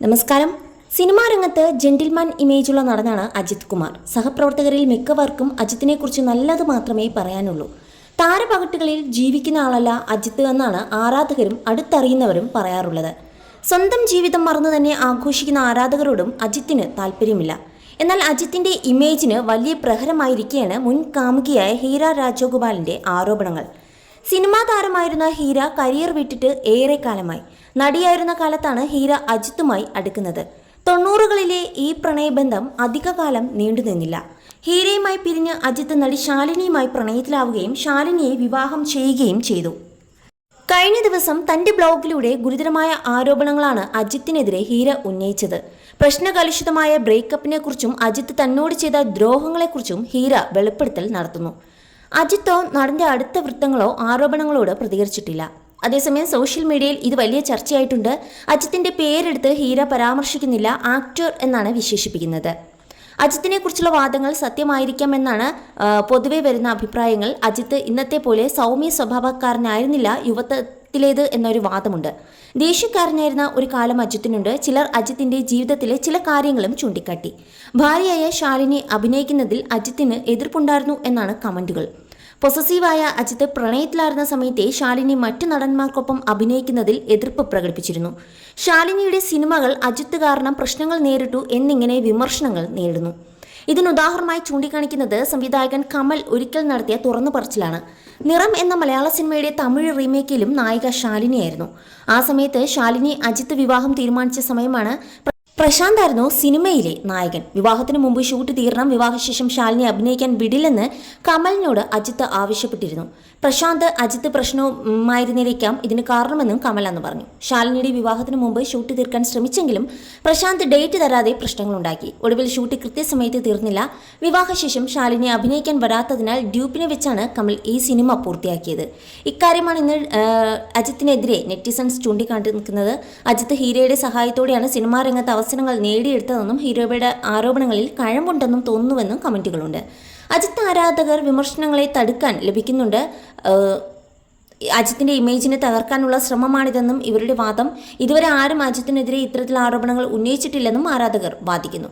നമസ്കാരം. സിനിമാ രംഗത്ത് ജെന്റിൽമാൻ ഇമേജുള്ള നടനാണ് അജിത് കുമാർ. സഹപ്രവർത്തകരിൽ മിക്കവർക്കും അജിത്തിനെക്കുറിച്ച് നല്ലത് മാത്രമേ പറയാനുള്ളൂ. താരപകട്ടുകളിൽ ജീവിക്കുന്ന ആളല്ല അജിത്ത് എന്നാണ് ആരാധകരും അടുത്തറിയുന്നവരും പറയാറുള്ളത്. സ്വന്തം ജീവിതം മറന്നു തന്നെ ആഘോഷിക്കുന്ന ആരാധകരോടും അജിത്തിന് താല്പര്യമില്ല. എന്നാൽ അജിത്തിന്റെ ഇമേജിന് വലിയ പ്രഹരമായിരിക്കെയാണ് മുൻ കാമുകിയായ ഹീര രാജഗോപാലിന്റെ ആരോപണങ്ങൾ. സിനിമാ താരമായിരുന്ന ഹീര കരിയർ വിട്ടിട്ട് ഏറെ കാലമായി. നടിയായിരുന്ന കാലത്താണ് ഹീര അജിത്തുമായി അടുക്കുന്നത്. 90കളിലെ ഈ പ്രണയബന്ധം അധികകാലം നീണ്ടുനിന്നില്ല. ഹീരയുമായി പിരിഞ്ഞ് അജിത്ത് നടി ശാലിനിയുമായി പ്രണയത്തിലാവുകയും ശാലിനിയെ വിവാഹം ചെയ്യുകയും ചെയ്തു. കഴിഞ്ഞ ദിവസം തന്റെ ബ്ലോഗിലൂടെ ഗുരുതരമായ ആരോപണങ്ങളാണ് അജിത്തിനെതിരെ ഹീര ഉന്നയിച്ചത്. പ്രശ്നകലുഷിതമായ ബ്രേക്കപ്പിനെ കുറിച്ചും അജിത്ത് തന്നോട് ചെയ്ത ദ്രോഹങ്ങളെക്കുറിച്ചും ഹീര വെളിപ്പെടുത്തൽ നടത്തുന്നു. അജിത്തോ നടന്റെ അടുത്ത വൃത്തങ്ങളോ ആരോപണങ്ങളോട് പ്രതികരിച്ചിട്ടില്ല. അതേസമയം സോഷ്യൽ മീഡിയയിൽ ഇത് വലിയ ചർച്ചയായിട്ടുണ്ട്. അജിത്തിന്റെ പേരെടുത്ത് ഹീര പരാമർശിക്കുന്നില്ല, ആക്ടർ എന്നാണ് വിശേഷിപ്പിക്കുന്നത്. അജിത്തിനെ കുറിച്ചുള്ള വാദങ്ങൾ സത്യമായിരിക്കാമെന്നാണ് പൊതുവെ വരുന്ന അഭിപ്രായങ്ങൾ. അജിത്ത് ഇന്നത്തെ പോലെ സൗമ്യ സ്വഭാവക്കാരനായിരുന്നില്ല യുവത്വത്തിലേത് എന്നൊരു വാദമുണ്ട്. ദേഷ്യക്കാരനായിരുന്ന ഒരു കാലം അജിത്തിനുണ്ട്. ചിലർ അജിത്തിന്റെ ജീവിതത്തിലെ ചില കാര്യങ്ങളും ചൂണ്ടിക്കാട്ടി. ഭാര്യയായ ശാലിനി അഭിനയിക്കുന്നതിൽ അജിത്തിന് എതിർപ്പുണ്ടായിരുന്നു എന്നാണ് കമന്റുകൾ. പൊസസീവായ അജിത്ത് പ്രണയത്തിലായിരുന്ന സമയത്തെ ശാലിനി മറ്റു നടന്മാർക്കൊപ്പം അഭിനയിക്കുന്നതിൽ എതിർപ്പ് പ്രകടിപ്പിച്ചിരുന്നു. ശാലിനിയുടെ സിനിമകൾ അജിത്ത് കാരണം പ്രശ്നങ്ങൾ നേരിട്ടു എന്നിങ്ങനെ വിമർശനങ്ങൾ നേരിടുന്നു. ഇതിനുദാഹരണമായി ചൂണ്ടിക്കാണിക്കുന്നത് സംവിധായകൻ കമൽ ഒരിക്കൽ നടത്തിയ തുറന്നു പറച്ചിലാണ്. നിറം എന്ന മലയാള സിനിമയുടെ തമിഴ് റീമേക്കിലും നായിക ശാലിനിയായിരുന്നു. ആ സമയത്ത് ശാലിനി അജിത്ത് വിവാഹം തീരുമാനിച്ച സമയമാണ്. പ്രശാന്ത് ആയിരുന്നു സിനിമയിലെ നായകൻ. വിവാഹത്തിന് മുമ്പ് ഷൂട്ട് തീരണം, വിവാഹശേഷം ശാലിനി അഭിനയിക്കാൻ വിടില്ലെന്ന് കമലിനോട് അജിത്ത് ആവശ്യപ്പെട്ടിരുന്നു. പ്രശാന്ത് അജിത്ത് പ്രശ്നവുമായിരുന്നിരിക്കാം ഇതിന് കാരണമെന്നും കമൽ അന്ന് പറഞ്ഞു. ശാലിനിയുടെ വിവാഹത്തിന് മുമ്പ് ഷൂട്ട് തീർക്കാൻ ശ്രമിച്ചെങ്കിലും പ്രശാന്ത് ഡേറ്റ് തരാതെ പ്രശ്നങ്ങളുണ്ടാക്കി. ഒടുവിൽ ഷൂട്ട് കൃത്യസമയത്ത് തീർന്നില്ല. വിവാഹശേഷം ശാലിനി അഭിനയിക്കാൻ വരാത്തതിനാൽ ഡ്യൂപ്പിനെ വെച്ചാണ് കമൽ ഈ സിനിമ പൂർത്തിയാക്കിയത്. ഇക്കാര്യമാണ് ഇന്ന് അജിത്തിനെതിരെ നെറ്റിസൺസ് ചൂണ്ടിക്കാണിക്കുന്നത്. അജിത്ത് ഹീരയുടെ സഹായത്തോടെയാണ് സിനിമാ രംഗത്ത് അവസരങ്ങൾ നേടിയെടുത്തതെന്നും ഹീരോയുടെ ആരോപണങ്ങളിൽ കഴമ്പുണ്ടെന്നും തോന്നുന്നുവെന്നും കമന്റുകളുണ്ട്. അജിത്ത് ആരാധകർ വിമർശനങ്ങളെ തടുക്കാൻ ലഭിക്കുന്നുണ്ട്. അജിത്തിന്റെ ഇമേജിനെ തകർക്കാനുള്ള ശ്രമമാണിതെന്നും ഇവരുടെ വാദം. ഇതുവരെ ആരും അജിത്തിനെതിരെ ഇത്തരത്തിലുള്ള ആരോപണങ്ങൾ ഉന്നയിച്ചിട്ടില്ലെന്നും ആരാധകർ വാദിക്കുന്നു.